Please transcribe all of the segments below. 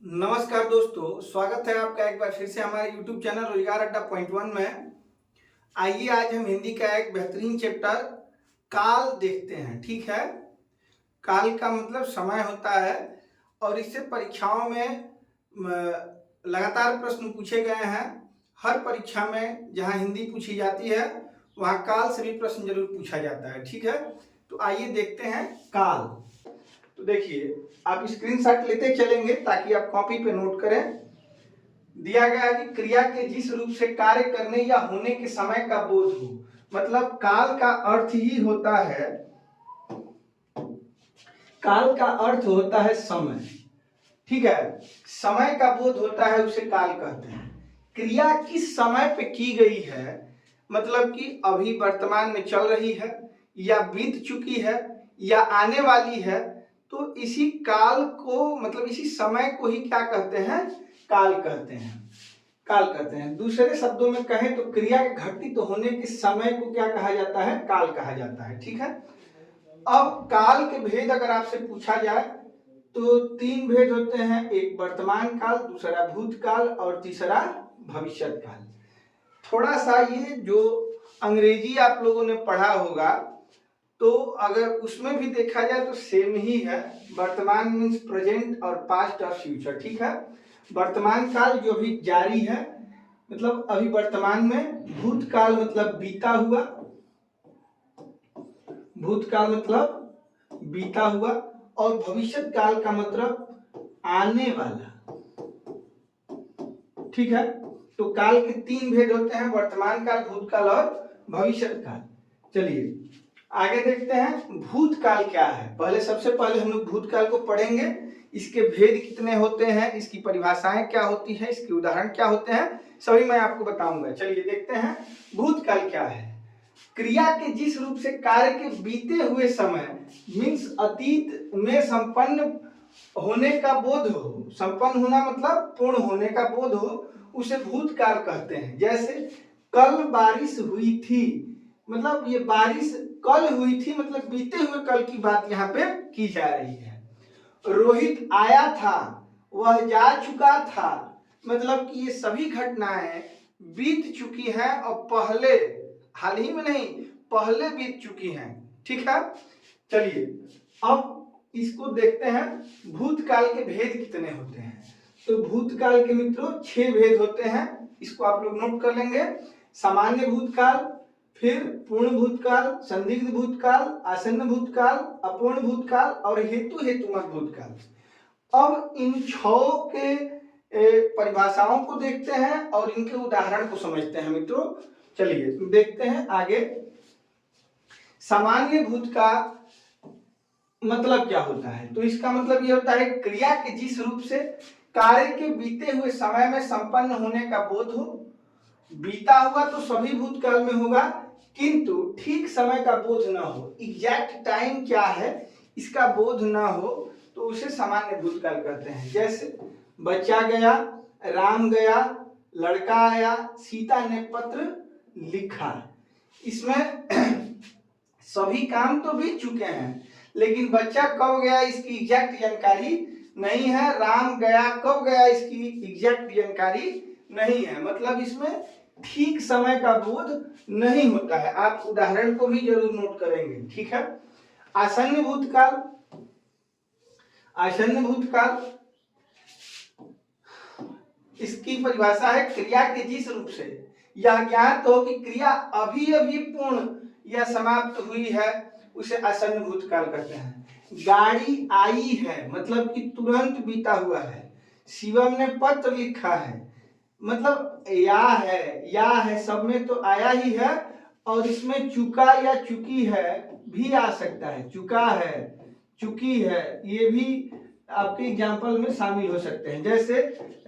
नमस्कार दोस्तों, स्वागत है आपका एक बार फिर से हमारे YouTube चैनल रोजगार अड्डा पॉइंट वन में। आइए आज हम हिंदी का एक बेहतरीन चैप्टर काल देखते हैं। ठीक है, काल का मतलब समय होता है और इससे परीक्षाओं में लगातार प्रश्न पूछे गए हैं। हर परीक्षा में जहां हिंदी पूछी जाती है वहां काल से भी प्रश्न जरूर पूछा जाता है। ठीक है, तो आइए देखते हैं काल। तो देखिए, आप स्क्रीनशॉट लेते चलेंगे ताकि आप कॉपी पे नोट करें। दिया गया है कि क्रिया के जिस रूप से कार्य करने या होने के समय का बोध हो, मतलब काल का अर्थ ही होता है, काल का अर्थ होता है समय। ठीक है, समय का बोध होता है उसे काल कहते हैं। क्रिया किस समय पे की गई है, मतलब कि अभी वर्तमान में चल रही है या बीत चुकी है या आने वाली है, तो इसी काल को मतलब इसी समय को ही क्या कहते हैं, काल कहते हैं। काल कहते हैं। दूसरे शब्दों में कहें तो क्रिया के घटित होने के समय को क्या कहा जाता है, काल कहा जाता है। ठीक है, अब काल के भेद अगर आपसे पूछा जाए तो तीन भेद होते हैं, एक वर्तमान काल, दूसरा भूतकाल और तीसरा भविष्यत काल। थोड़ा सा ये जो अंग्रेजी आप लोगों ने पढ़ा होगा तो अगर उसमें भी देखा जाए तो सेम ही है। वर्तमान मीन्स प्रेजेंट और पास्ट और फ्यूचर। ठीक है, वर्तमान काल जो भी जारी है मतलब अभी वर्तमान में, भूतकाल मतलब बीता हुआ, भूतकाल मतलब बीता हुआ, और भविष्यत काल का मतलब आने वाला। ठीक है, तो काल के तीन भेद होते हैं, वर्तमान काल, भूतकाल और भविष्यत काल। चलिए आगे देखते हैं भूतकाल क्या है। पहले सबसे पहले हम लोग भूतकाल को पढ़ेंगे, इसके भेद कितने होते हैं, इसकी परिभाषाएं क्या होती है, इसके उदाहरण क्या होते हैं, सभी मैं आपको बताऊंगा। चलिए देखते हैं भूतकाल क्या है। क्रिया के जिस रूप से कार्य के बीते हुए समय मीन्स अतीत में संपन्न होने का बोध हो, संपन्न होना मतलब पूर्ण होने का बोध हो, उसे भूतकाल कहते हैं। जैसे कल बारिश हुई थी, मतलब ये बारिश कल हुई थी, मतलब बीते हुए कल की बात यहाँ पे की जा रही है। रोहित आया था, वह जा चुका था, मतलब कि ये सभी घटनाएं बीत चुकी हैं और पहले, हाल ही में नहीं, पहले बीत चुकी हैं। ठीक है, चलिए अब इसको देखते हैं भूतकाल के भेद कितने होते हैं। तो भूतकाल के मित्रों 6 भेद होते हैं, इसको आप लोग नोट कर लेंगे। सामान्य भूतकाल, फिर पूर्ण भूतकाल, संदिग्ध भूतकाल, आसन्न भूतकाल, अपूर्ण भूतकाल और हेतुमत भूतकाल। अब इन 6 के परिभाषाओं को देखते हैं और इनके उदाहरण को समझते हैं मित्रों। चलिए देखते हैं आगे। सामान्य भूत का मतलब क्या होता है, तो इसका मतलब यह होता है क्रिया के जिस रूप से कार्य के बीते हुए समय में संपन्न होने का बोध हो। बीता हुआ तो सभी भूतकाल में होगा, किंतु ठीक समय का बोध ना हो, एग्जैक्ट टाइम क्या है इसका बोध ना हो, तो उसे सामान्य भूतकाल कहते हैं। जैसे बच्चा गया, राम गया, लड़का आया, सीता ने पत्र लिखा। इसमें सभी काम तो बीत चुके हैं, लेकिन बच्चा कब गया इसकी एग्जैक्ट जानकारी नहीं है, राम गया कब गया इसकी एग्जैक्ट जानकारी नहीं है, मतलब इसमें ठीक समय का बोध नहीं होता है। आप उदाहरण को भी जरूर नोट करेंगे। ठीक है, आसन्न भूतकाल, आसन्न भूतकाल इसकी परिभाषा है क्रिया के जिस रूप से यह ज्ञात हो कि क्रिया अभी अभी पूर्ण या समाप्त हुई है, उसे आसन्न भूतकाल कहते हैं। गाड़ी आई है मतलब कि तुरंत बीता हुआ है। शिवम ने पत्र लिखा है, मतलब या है सब में तो आया ही है, और इसमें चुका या चुकी है भी आ सकता है। चुका है, चुकी है, ये भी आपके एग्जाम्पल में शामिल हो सकते हैं। जैसे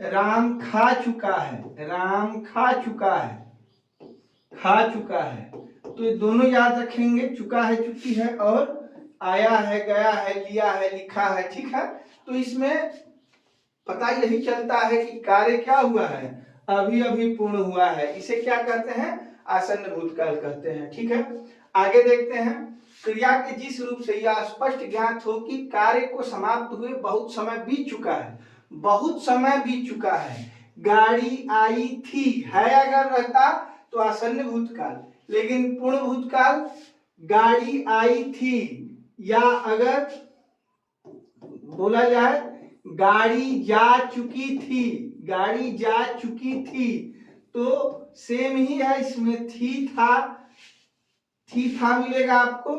राम खा चुका है, राम खा चुका है, खा चुका है, तो ये दोनों याद रखेंगे, चुका है, चुकी है, और आया है, गया है, लिया है, लिखा है। ठीक है, तो इसमें पता यही चलता है कि कार्य क्या हुआ है, अभी अभी पूर्ण हुआ है, इसे क्या कहते हैं, आसन्न भूतकाल कहते हैं। ठीक है, आगे देखते हैं। क्रिया के जिस रूप से यह स्पष्ट ज्ञात हो कि कार्य को समाप्त हुए बहुत समय बीत चुका है, बहुत समय बीत चुका है, गाड़ी आई थी, है अगर रहता तो आसन्न भूतकाल, लेकिन पूर्ण भूतकाल गाड़ी आई थी, या अगर बोला जाए गाड़ी जा चुकी थी, गाड़ी जा चुकी थी, तो सेम ही है, इसमें थी था मिलेगा आपको,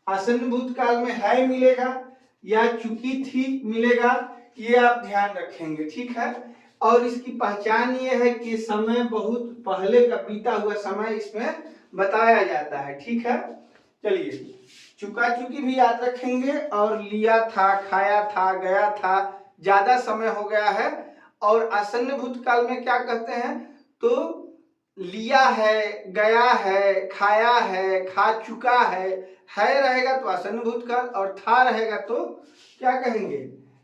आसन्न भूतकाल में है मिलेगा, या चुकी थी मिलेगा, ये आप ध्यान रखेंगे, ठीक है। और इसकी पहचान ये है कि समय बहुत पहले का बीता हुआ समय इसमें बताया जाता है, ठीक है। चलिए, चुका चुकी भी याद रखेंगे, और लिया था, खाया था, गया था, ज्यादा समय हो गया है। और आसन्न भूतकाल में क्या कहते हैं, तो लिया है, गया है, खाया है, खा चुका है रहेगा तो आसन्न भूतकाल, और था रहेगा तो क्या कहेंगे,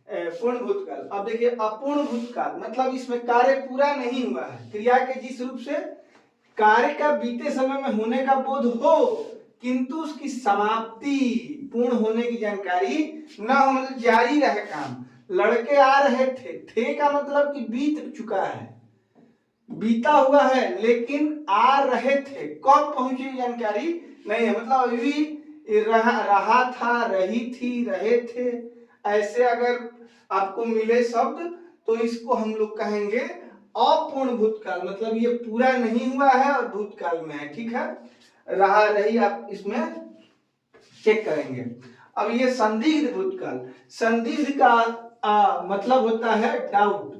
पूर्ण भूतकाल। अब देखिए अपूर्ण भूतकाल मतलब इसमें कार्य पूरा नहीं हुआ है, क्रिया के जिस रूप से कार्य का बीते समय में होने का बोध हो किंतु उसकी समाप्ति पूर्ण होने की जानकारी न हो, मतलब जारी रहे काम। लड़के आ रहे थे का मतलब कि बीत चुका है, बीता हुआ है, लेकिन आ रहे थे, कब पहुंची जानकारी नहीं है, मतलब अभी भी रहा था, रही थी, रहे थे, ऐसे अगर आपको मिले शब्द तो इसको हम लोग कहेंगे अपूर्ण भूतकाल, मतलब ये पूरा नहीं हुआ है और भूतकाल में है, ठीक है। रहा रही आप इसमें चेक करेंगे। अब ये संदिग्ध भूतकाल, संदिग्ध का मतलब होता है डाउट,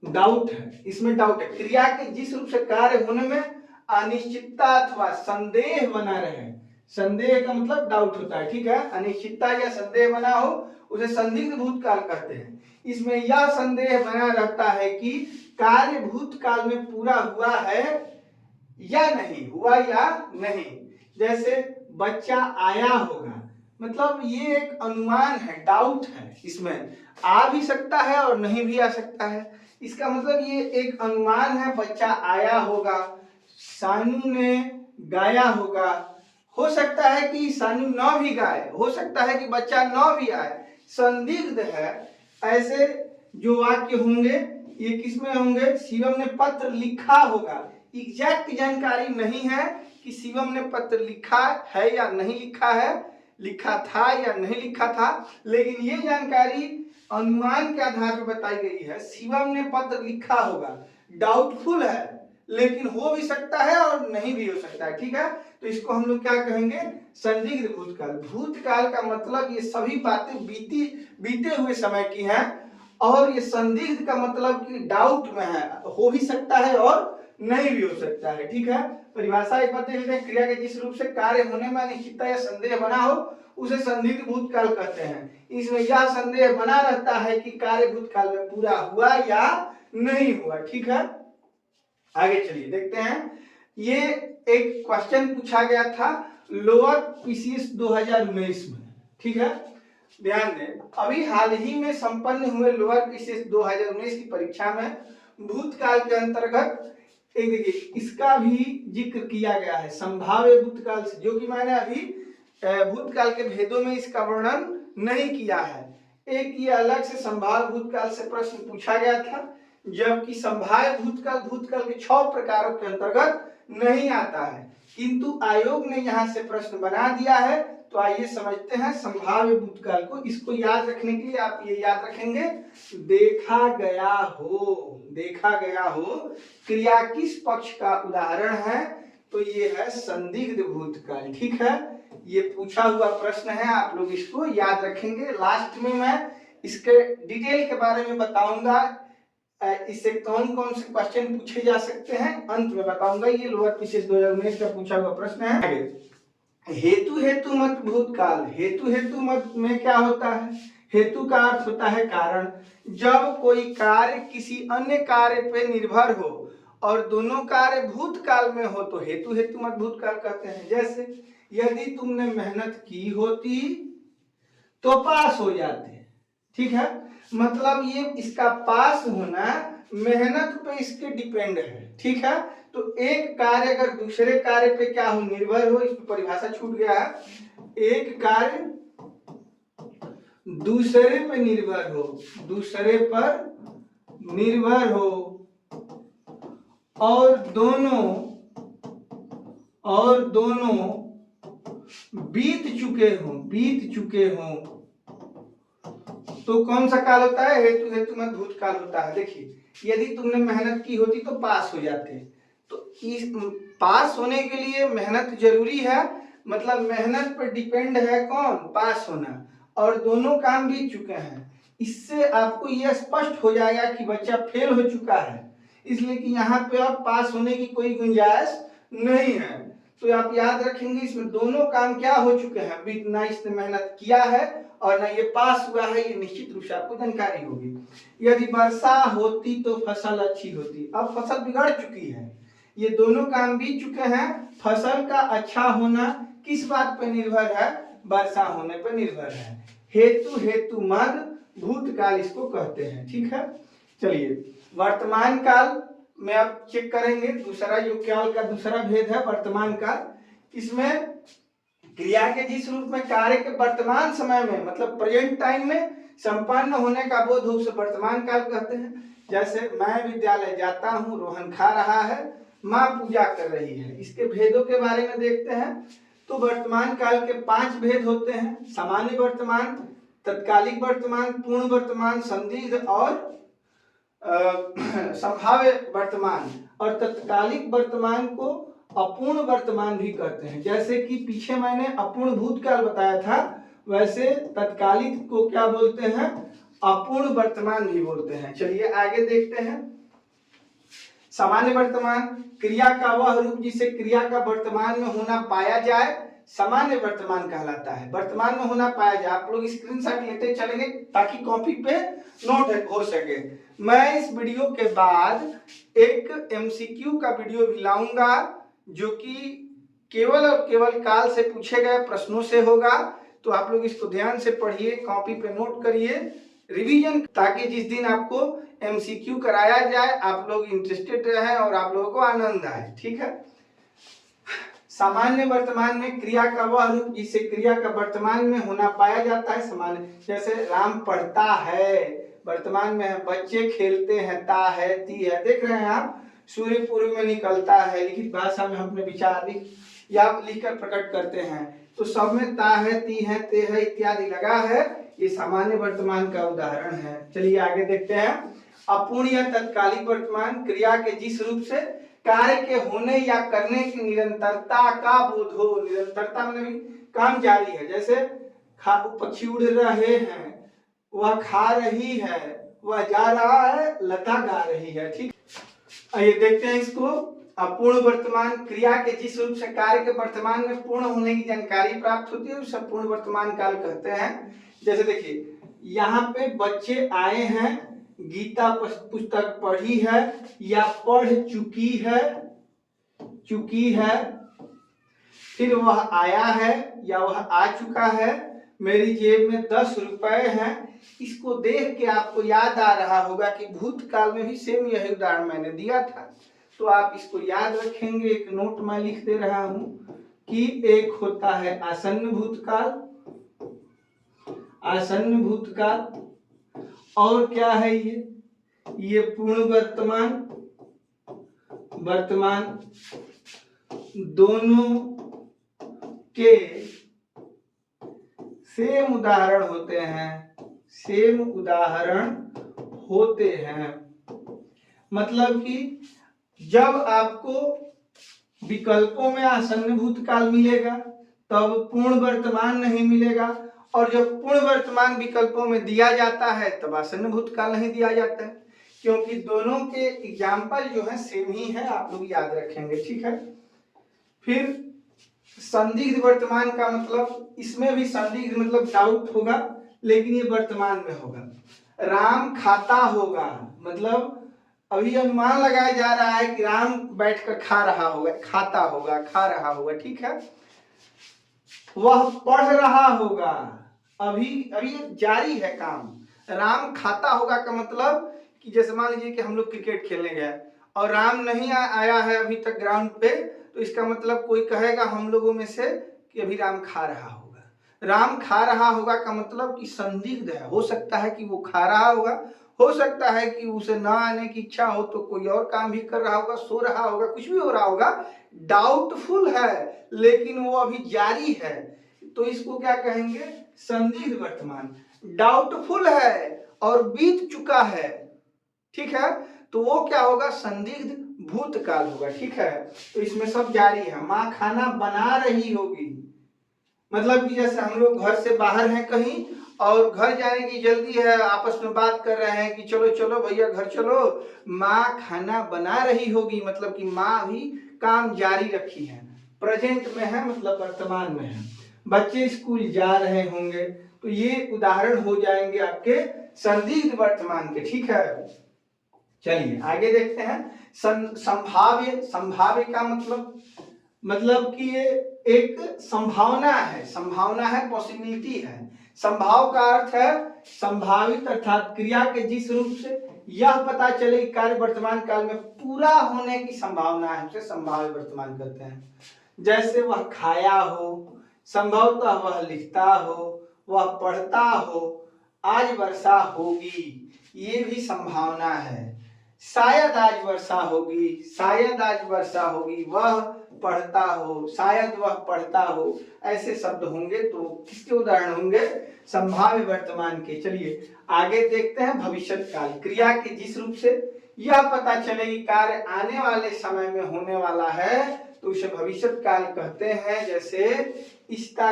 डाउट है, इसमें डाउट है, क्रिया के जिस रूप से कार्य होने में अनिश्चितता अथवा संदेह बना रहे, संदेह का मतलब डाउट होता है, ठीक है, अनिश्चितता या संदेह बना हो उसे संदिग्ध भूतकाल कहते हैं। इसमें यह संदेह बना रहता है कि कार्य भूतकाल में पूरा हुआ है या नहीं, हुआ या नहीं। जैसे बच्चा आया होगा, मतलब ये एक अनुमान है, डाउट है, इसमें आ भी सकता है और नहीं भी आ सकता है, इसका मतलब ये एक अनुमान है, बच्चा आया होगा, सानू ने गाया होगा, हो सकता है कि सानू न भी गाए, हो सकता है कि बच्चा न भी आए, संदिग्ध है। ऐसे जो वाक्य होंगे ये किसमें होंगे, शिवम ने पत्र लिखा होगा, एग्जैक्ट जानकारी नहीं है कि शिवम ने पत्र लिखा है या नहीं लिखा है, लिखा था या नहीं लिखा था, लेकिन ये जानकारी अनुमान के आधार पर बताई गई है, शिवम ने पत्र लिखा होगा, डाउटफुल है, लेकिन हो भी सकता है और नहीं भी हो सकता है, ठीक है। तो इसको हम लोग क्या कहेंगे, संदिग्ध भूतकाल। भूतकाल का मतलब ये सभी बातें बीते हुए समय की हैं, और ये संदिग्ध का मतलब कि डाउट में है, हो भी सकता है और नहीं भी हो सकता है, ठीक है। परिभाषा एक बात देख लेते हैं, क्रिया के जिस रूप से कार्य होने में अनिश्चितता या संदेह बना हो उसे संदिग्ध भूतकाल कहते हैं। इसमें यह संदेह बना रहता है कि कार्य भूतकाल में पूरा हुआ या नहीं हुआ, ठीक है। आगे चलिए देखते हैं, ये एक क्वेश्चन पूछा गया था लोअर पीसीएस 2019 में, ठीक है। ध्यान दें, अभी हाल ही में संपन्न हुए लोअर पीसीएस 2019 की परीक्षा में भूतकाल के अंतर्गत एक देखिए इसका भी जिक्र किया गया है, संभाव्य भूतकाल से, जो कि मैंने अभी भूतकाल के भेदों में इसका वर्णन नहीं किया है। एक ये अलग से संभाव्य भूतकाल से प्रश्न पूछा गया था, जबकि संभाव्य भूतकाल भूतकाल के 6 प्रकारों के अंतर्गत नहीं आता है, किंतु आयोग ने यहाँ से प्रश्न बना दिया है। तो आइए समझते हैं संभाव्य भूतकाल को। इसको याद रखने के लिए आप ये याद रखेंगे, देखा गया हो क्रिया किस पक्ष का उदाहरण है, तो ये है संदिग्ध भूतकाल, ठीक है। ये पूछा हुआ प्रश्न है, आप लोग इसको याद रखेंगे। लास्ट में मैं इसके डिटेल के बारे में बताऊंगा, इससे कौन कौन से क्वेश्चन पूछे जा सकते हैं अंत में बताऊंगा। ये लोअर पीसीएस 2019 का पूछा हुआ प्रश्न है। हेतु मत भूतकाल, हेतु मत में क्या होता है, हेतु का अर्थ होता है कारण। जब कोई कार्य किसी अन्य कार्य पे निर्भर हो और दोनों कार्य भूतकाल में हो तो हेतु मत भूतकाल कहते हैं। जैसे यदि तुमने मेहनत की होती तो पास हो जाते, ठीक है। मतलब ये इसका पास होना मेहनत पे इसके डिपेंड है, ठीक है। तो एक कार्य अगर दूसरे कार्य पे क्या हो, निर्भर हो, इस पर परिभाषा छूट गया है। एक कार्य दूसरे पे निर्भर हो, दूसरे पर निर्भर हो और दोनों बीत चुके हों तो कौन सा काल होता है? हेतु मत भूतकाल होता है। देखिए यदि तुमने मेहनत की होती तो पास हो जाते, तो इस पास होने के लिए मेहनत जरूरी है, मतलब मेहनत पर डिपेंड है कौन? पास होना, और दोनों काम बीत चुके हैं। इससे आपको यह स्पष्ट हो जाएगा कि बच्चा फेल हो चुका है, इसलिए कि यहाँ पे अब पास होने की कोई गुंजाइश नहीं है। तो आप याद रखेंगे इसमें दोनों काम क्या हो चुके हैं, ना इसने मेहनत किया है और ना ये पास हुआ है, ये निश्चित रूप से आपको जानकारी होगी। यदि वर्षा होती तो फसल अच्छी होती, अब फसल बिगड़ चुकी है, ये दोनों काम बीत चुके हैं। फसल का अच्छा होना किस बात पर निर्भर है? वर्षा होने पर निर्भर है। हेतु मद भूतकाल इसको कहते हैं। ठीक है, चलिए वर्तमान काल में आप चेक करेंगे, दूसरा युग काल का दूसरा भेद है वर्तमान काल। इसमें क्रिया के जिस रूप में कार्य के वर्तमान समय में, मतलब प्रेजेंट टाइम में संपन्न होने का बोध हो उसे वर्तमान काल कहते हैं। जैसे मैं विद्यालय जाता हूँ, रोहन खा रहा है, माँ पूजा कर रही है। इसके भेदों के बारे में देखते हैं। तो वर्तमान काल के 5 भेद होते हैं: सामान्य वर्तमान, तत्कालिक वर्तमान, पूर्ण वर्तमान, संदिग्ध और संभाव्य वर्तमान। और तत्कालिक वर्तमान को अपूर्ण वर्तमान भी कहते हैं। जैसे कि पीछे मैंने अपूर्ण भूतकाल बताया था, वैसे तत्कालिक को क्या बोलते हैं? अपूर्ण वर्तमान भी बोलते हैं। चलिए आगे देखते हैं। सामान्य वर्तमान, क्रिया का वह रूप जिसे क्रिया का वर्तमान में होना पाया जाए सामान्य वर्तमान कहलाता है। वर्तमान में होना पाया जाए, आप लोग स्क्रीनशॉट लेते चलेंगे ताकि कॉपी पे नोट हो सके। मैं इस वीडियो के बाद एक एमसीक्यू का वीडियो भी लाऊंगा जो कि केवल और केवल काल से पूछे गए प्रश्नों से होगा। तो आप लोग इसको ध्यान से पढ़िए, कॉपी पे नोट करिए, रिवीजन, ताकि जिस दिन आपको एमसीक्यू कराया जाए आप लोग इंटरेस्टेड रहें और आप लोगों को आनंद आए। ठीक है, सामान्य वर्तमान में क्रिया का वह रूप जिसे क्रिया का वर्तमान में होना पाया जाता है सामान्य। जैसे राम पढ़ता है, वर्तमान में है। बच्चे खेलते हैं, ता है, ती है। देख रहे हैं आप, सूर्य पूर्व में निकलता है, लिखित भाषा में हम अपने विचार लिखकर प्रकट करते हैं। तो सब में ता है, ती है, ते है इत्यादि लगा है, ये सामान्य वर्तमान का उदाहरण है। चलिए आगे देखते हैं। अपूर्ण या तत्कालिक वर्तमान, क्रिया के जिस रूप से कार्य के होने या करने की निरंतरता का बोध हो। निरंतरता में भी काम जारी है। जैसे पक्षी उड़ रहे हैं, वह खा रही है, वह जा रहा है, लता गा रही है। ठीक, आइए देखते हैं इसको। अपूर्ण वर्तमान, क्रिया के जिस रूप से कार्य के वर्तमान में पूर्ण होने की जानकारी प्राप्त होती है उसे पूर्ण वर्तमान काल कहते हैं। जैसे देखिए यहाँ पे बच्चे आए हैं, गीता पुस्तक पढ़ी है या पढ़ चुकी है, फिर वह आया है या वह आ चुका है, मेरी जेब में 10 रुपए हैं। इसको देख के आपको याद आ रहा होगा कि भूतकाल में भी सेम यही उदाहरण मैंने दिया था। तो आप इसको याद रखेंगे, एक नोट में लिख दे रहा हूं कि एक होता है आसन्न भूतकाल, और क्या है ये पूर्ण वर्तमान। दोनों के सेम उदाहरण होते हैं। मतलब कि जब आपको विकल्पों में आसन्न भूतकाल मिलेगा तब पूर्ण वर्तमान नहीं मिलेगा, और जब पूर्ण वर्तमान विकल्पों में दिया जाता है तब आसन्न भूतकाल नहीं दिया जाता है, क्योंकि दोनों के एग्जाम्पल जो है सेम ही है। आप लोग याद रखेंगे। ठीक है, फिर संदिग्ध वर्तमान का मतलब, इसमें भी संदिग्ध मतलब डाउट होगा, लेकिन ये वर्तमान में होगा। राम खाता होगा, मतलब अभी अनुमान लगाया जा रहा है कि राम बैठकर खा रहा होगा, खा रहा होगा। ठीक है, वह पढ़ रहा होगा, अभी जारी है काम। राम खाता होगा का मतलब कि जैसे मान लीजिए कि हम लोग क्रिकेट खेलने गए और राम नहीं आया है अभी तक ग्राउंड पे, तो इसका मतलब कोई कहेगा हम लोगों में से कि अभी राम खा रहा होगा। राम खा रहा होगा का मतलब कि संदिग्ध है, हो सकता है कि वो खा रहा होगा, हो सकता है कि उसे ना आने की इच्छा हो तो कोई और काम भी कर रहा होगा, सो रहा होगा, कुछ भी हो रहा होगा, डाउटफुल है लेकिन वो अभी जारी है, तो इसको क्या कहेंगे, संदिग्ध वर्तमान। डाउटफुल है और बीत चुका है, ठीक है, तो वो क्या होगा, संदिग्ध भूतकाल होगा, ठीक है। तो इसमें सब जारी है। माँ खाना बना रही होगी, मतलब कि जैसे हम लोग घर से बाहर हैं कहीं और घर जाने की जल्दी है, आपस में बात कर रहे हैं कि चलो चलो भैया घर चलो, माँ खाना बना रही होगी, मतलब कि माँ भी काम जारी रखी है, प्रेजेंट में है, मतलब वर्तमान में है। बच्चे स्कूल जा रहे होंगे, तो ये उदाहरण हो जाएंगे आपके संदिग्ध वर्तमान के, ठीक है। चलिए आगे देखते हैं। संभाव्य, संभाव्य का मतलब कि ये एक संभावना है, संभावना है, पॉसिबिलिटी है। संभाव का अर्थ है संभावित, अर्थात क्रिया के जिस रूप से यह पता चले कि कार्य वर्तमान काल में पूरा होने की संभावना है, उसे संभाव्य वर्तमान कहते हैं। जैसे वह खाया हो, संभवतः वह लिखता हो, वह पढ़ता हो, आज वर्षा होगी, ये भी संभावना है। शायद आज वर्षा होगी, शायद आज वर्षा होगी, वह पढ़ता हो, शायद वह पढ़ता हो, ऐसे शब्द होंगे तो किसके उदाहरण होंगे, संभाव्य वर्तमान के। चलिए आगे देखते हैं भविष्य काल। क्रिया के जिस रूप से यह पता चले कि कार्य आने वाले समय में होने वाला है तो उसे भविष्य काल कहते हैं। जैसे इष्टा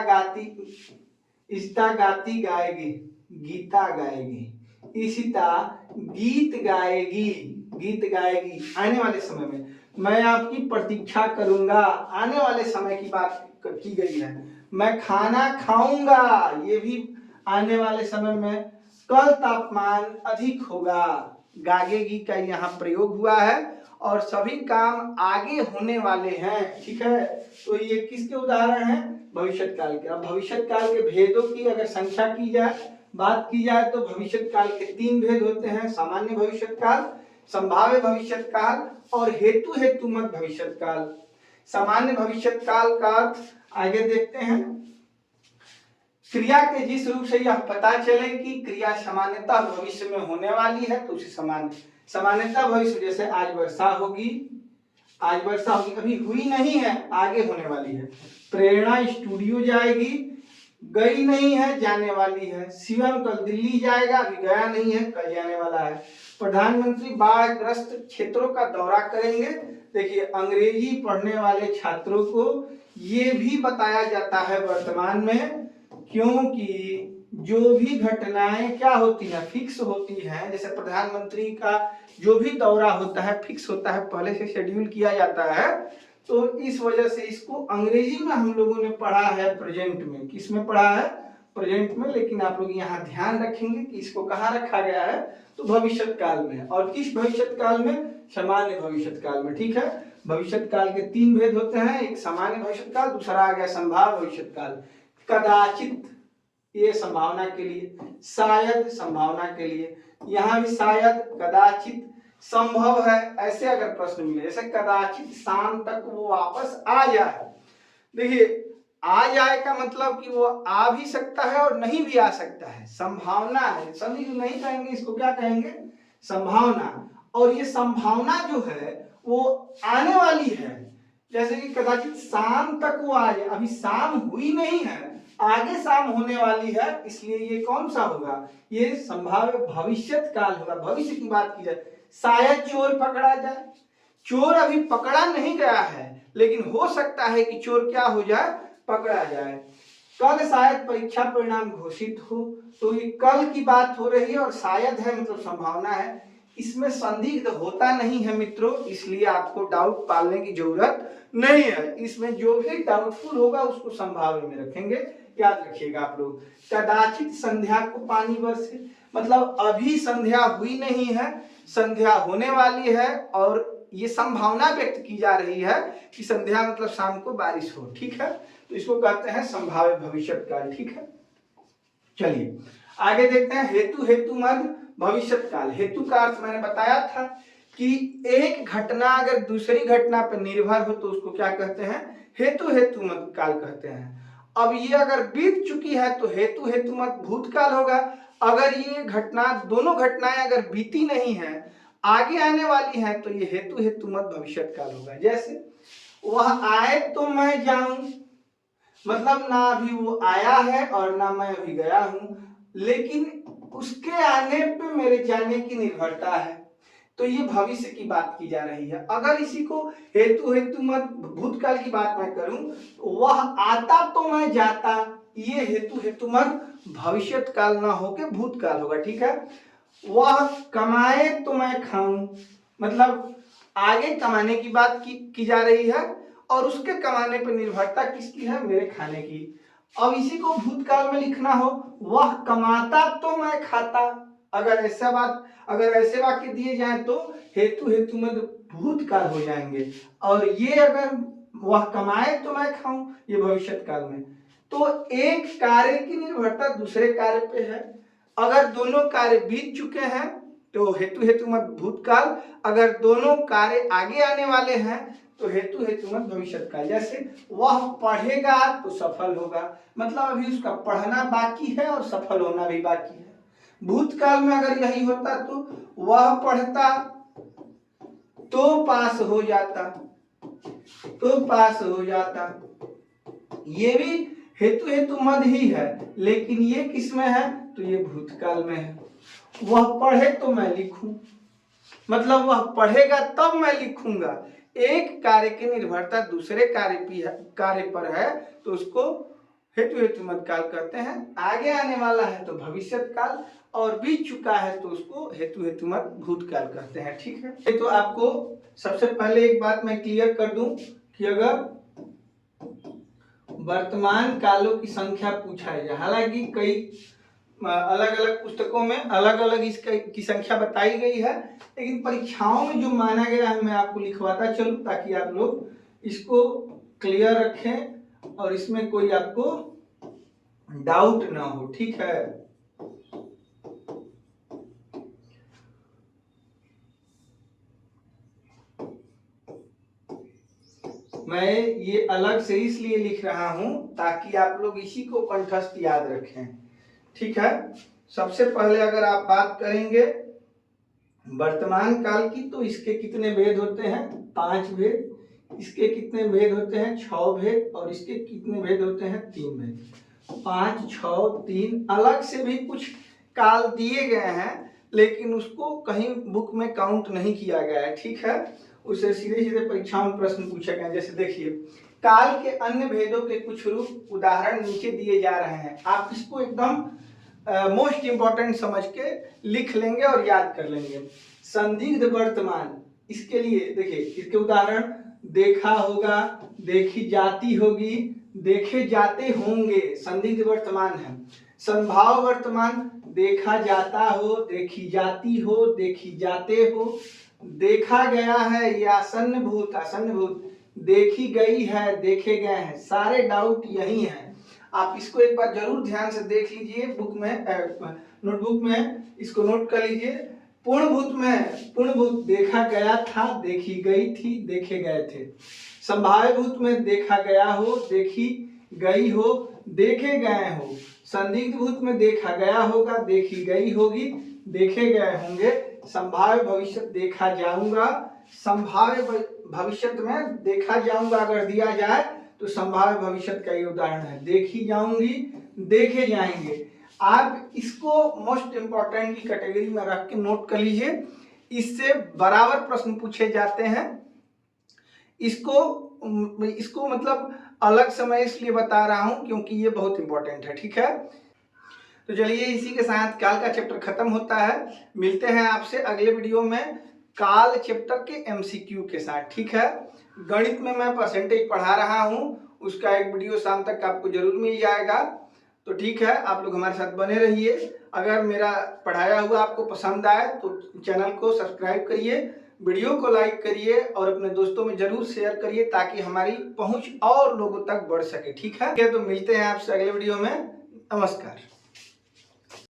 गाती गाएगी, गीता गाएगी, इशिता गीत गाएगी, गीत गाएगी आने वाले समय में। मैं आपकी प्रतीक्षा करूंगा, आने वाले समय की बात की गई है। मैं खाना खाऊंगा, ये भी आने वाले समय में। कल तापमान अधिक होगा, गागेगी का यहाँ प्रयोग हुआ है, और सभी काम आगे होने वाले हैं, ठीक है। तो ये किसके उदाहरण हैं, भविष्य काल के। अब भविष्य काल के भेदों की अगर संख्या की जाए, बात की जाए तो भविष्य काल के 3 भेद होते हैं, सामान्य भविष्य काल, संभाव्य भविष्य काल और हेतु हेतुमत भविष्य काल। सामान्य भविष्य काल का अर्थ आगे देखते हैं। क्रिया के जिस रूप से यह पता चले कि क्रिया सामान्यतः भविष्य में होने वाली है तो उसे सामान्यतः भविष्य, जैसे आज वर्षा होगी, आज वर्षा होगी, अभी हुई नहीं है, आगे होने वाली है। प्रेरणा स्टूडियो जाएगी, गई नहीं है, जाने वाली है। शिवम कल दिल्ली जाएगा, अभी गया नहीं है, कल जाने वाला है। प्रधानमंत्री बाढ़ग्रस्त क्षेत्रों का दौरा करेंगे। देखिए अंग्रेजी पढ़ने वाले छात्रों को ये भी बताया जाता है वर्तमान में, क्योंकि जो भी घटनाएं क्या होती है, फिक्स होती हैं। जैसे प्रधानमंत्री का जो भी दौरा होता है फिक्स होता है, पहले से शेड्यूल किया जाता है, तो इस वजह से इसको अंग्रेजी में हम लोगों ने पढ़ा है प्रेजेंट में। किस में पढ़ा है, प्रेजेंट में। लेकिन आप लोग यहाँ ध्यान रखेंगे कि इसको कहाँ रखा गया है, तो भविष्य काल में। और किस भविष्य काल में, सामान्य भविष्य काल में, ठीक है। भविष्य काल के 3 भेद होते हैं, एक सामान्य भविष्य काल, दूसरा आ गया संभाव्य भविष्य काल। कदाचित ये संभावना के लिए, शायद संभावना के लिए, यहाँ भी शायद, कदाचित, संभव है, ऐसे अगर प्रश्न मिले, जैसे कदाचित शाम तक वो वापस आ जाए। देखिए आ जाए का मतलब कि वो आ भी सकता है और नहीं भी आ सकता है, संभावना है। सभी जो नहीं कहेंगे इसको क्या कहेंगे, संभावना। और ये संभावना जो है वो आने वाली है, जैसे कि कदाचित शाम तक वो आ जाए, अभी शाम हुई नहीं है, आगे शाम होने वाली है, इसलिए ये कौन सा होगा, ये संभाव्य भविष्य काल होगा। भविष्य की बात की जाए, शायद चोर पकड़ा जाए, चोर अभी पकड़ा नहीं गया है लेकिन हो सकता है कि चोर क्या हो जाए, पकड़ा जाए। कल शायद परीक्षा परिणाम घोषित हो, तो ये कल की बात हो रही है और शायद है मतलब संभावना है, इसमें संदिग्ध होता नहीं है मित्रों, इसलिए आपको डाउट पालने की जरूरत नहीं है। इसमें जो भी डाउटफुल होगा उसको संभाव्य में रखेंगे, याद रखिएगा आप लोग। कदाचित संध्या को पानी बरसे, मतलब अभी संध्या हुई नहीं है, संध्या होने वाली है और ये संभावना व्यक्त की जा रही है कि संध्या मतलब शाम को बारिश हो, ठीक है। तो इसको कहते हैं संभाव्य भविष्य काल, ठीक है। चलिए आगे देखते हैं हेतु हेतुमद भविष्य काल। हेतु का अर्थ मैंने बताया था कि एक घटना अगर दूसरी घटना पर निर्भर हो तो उसको क्या कहते हैं, हेतु हेतुमद काल कहते हैं। अब ये अगर बीत चुकी है तो हेतु हेतु मत भूतकाल होगा। अगर ये घटना, दोनों घटनाएं अगर बीती नहीं है, आगे आने वाली हैं, तो ये हेतु हेतु मत भविष्यत काल होगा। जैसे वह आए तो मैं जाऊं, मतलब ना अभी वो आया है और ना मैं अभी गया हूं, लेकिन उसके आने पे मेरे जाने की निर्भरता है, तो ये भविष्य की बात की जा रही है। अगर इसी को हेतु हेतु मत भूतकाल की बात मैं करूं, वह आता तो मैं जाता, ये हेतु हेतु मत भविष्यत काल ना होके भूतकाल होगा। ठीक है। वह कमाए तो मैं खाऊं, मतलब आगे कमाने की बात की जा रही है और उसके कमाने पर निर्भरता किसकी है, मेरे खाने की। अब इसी को भूतकाल में लिखना हो, वह कमाता तो मैं खाता, अगर ऐसे वाक्य दिए जाएं तो हेतु हेतु में भूतकाल हो जाएंगे, और ये अगर वह कमाए तो मैं खाऊं, ये भविष्यत काल में। तो एक कार्य की निर्भरता दूसरे कार्य पे है। अगर दोनों कार्य बीत चुके हैं तो हेतु हेतु मत भूतकाल, अगर दोनों कार्य आगे आने वाले हैं तो हेतु हेतु मत भविष्यत काल। जैसे वह पढ़ेगा तो सफल होगा, मतलब अभी उसका पढ़ना बाकी है और सफल होना भी बाकी है। भूतकाल में अगर यही होता तो वह पढ़ता तो पास हो जाता, ये भी हेतु हेतु मद ही है, लेकिन ये किस में है, तो ये भूतकाल में है। वह पढ़े तो मैं लिखूं, मतलब वह पढ़ेगा तब मैं लिखूंगा। एक कार्य की निर्भरता दूसरे कार्य पर है तो उसको हेतु हेतु मत काल कहते हैं। आगे आने वाला है तो भविष्यत काल, और बीत चुका है तो उसको हेतु हेतु मत भूतकाल कहते हैं। ठीक है। तो आपको सबसे पहले एक बात मैं क्लियर कर दूं कि अगर वर्तमान कालों की संख्या पूछा जाए, हालांकि कई अलग अलग पुस्तकों में अलग अलग इसकी संख्या बताई गई है, लेकिन परीक्षाओं में जो माना गया है मैं आपको लिखवाता चलूं ताकि आप लोग इसको क्लियर रखें और इसमें कोई आपको डाउट ना हो। ठीक है। मैं ये अलग से इसलिए लिख रहा हूं ताकि आप लोग इसी को कंठस्थ याद रखें। ठीक है। सबसे पहले अगर आप बात करेंगे वर्तमान काल की, तो इसके कितने भेद होते हैं, 5 भेद। इसके कितने भेद होते हैं, 6 भेद। और इसके कितने भेद होते हैं, 3 भेद। 5, 6, 3। अलग से भी कुछ काल दिए गए हैं, लेकिन उसको कहीं बुक में काउंट नहीं किया गया है। ठीक है। उसे सीधे सीधे परीक्षाओं में प्रश्न पूछे गए। जैसे देखिए, काल के अन्य भेदों के कुछ रूप उदाहरण नीचे दिए जा रहे हैं। आप इसको एकदम मोस्ट इंपॉर्टेंट समझ के लिख लेंगे और याद कर लेंगे। संदिग्ध वर्तमान, इसके लिए देखिए, इसके उदाहरण देखा होगा, देखी जाती होगी, देखे जाते होंगे, संदिग्ध वर्तमान है। संभाव वर्तमान, देखा जाता हो, देखी जाती हो, देखी जाते हो। देखा गया है, ये आसन्न भूत, देखी गई है, देखे गए हैं। सारे डाउट यही हैं। आप इसको एक बार जरूर ध्यान से देख लीजिए, बुक में नोटबुक में इसको नोट कर लीजिए। पूर्ण भूत देखा गया था, देखी गई थी, देखे गए थे। संभाव्य भूत में देखा गया हो, देखी गई हो, देखे गए हो। संदिग्ध भूत में देखा गया होगा, देखी गई होगी, देखे गए होंगे। संभाव्य भविष्य देखा जाऊंगा, संभाव्य भविष्य में देखा जाऊंगा अगर दिया जाए तो संभाव्य भविष्य का ये उदाहरण है। देखी जाऊंगी, देखे जाएंगे। आप इसको मोस्ट इंपॉर्टेंट की कैटेगरी में रख के नोट कर लीजिए, इससे बराबर प्रश्न पूछे जाते हैं। इसको मतलब अलग समय इसलिए बता रहा हूं क्योंकि ये बहुत इंपॉर्टेंट है। ठीक है। तो चलिए, इसी के साथ काल का चैप्टर खत्म होता है। मिलते हैं आपसे अगले वीडियो में काल चैप्टर के एमसीक्यू के साथ। ठीक है। गणित में मैं परसेंटेज पढ़ा रहा हूं, उसका एक वीडियो शाम तक आपको जरूर मिल जाएगा। तो ठीक है, आप लोग हमारे साथ बने रहिए। अगर मेरा पढ़ाया हुआ आपको पसंद आए तो चैनल को सब्सक्राइब करिए, वीडियो को लाइक करिए और अपने दोस्तों में जरूर शेयर करिए ताकि हमारी पहुंच और लोगों तक बढ़ सके। ठीक है। तो मिलते हैं आपसे अगले वीडियो में। नमस्कार।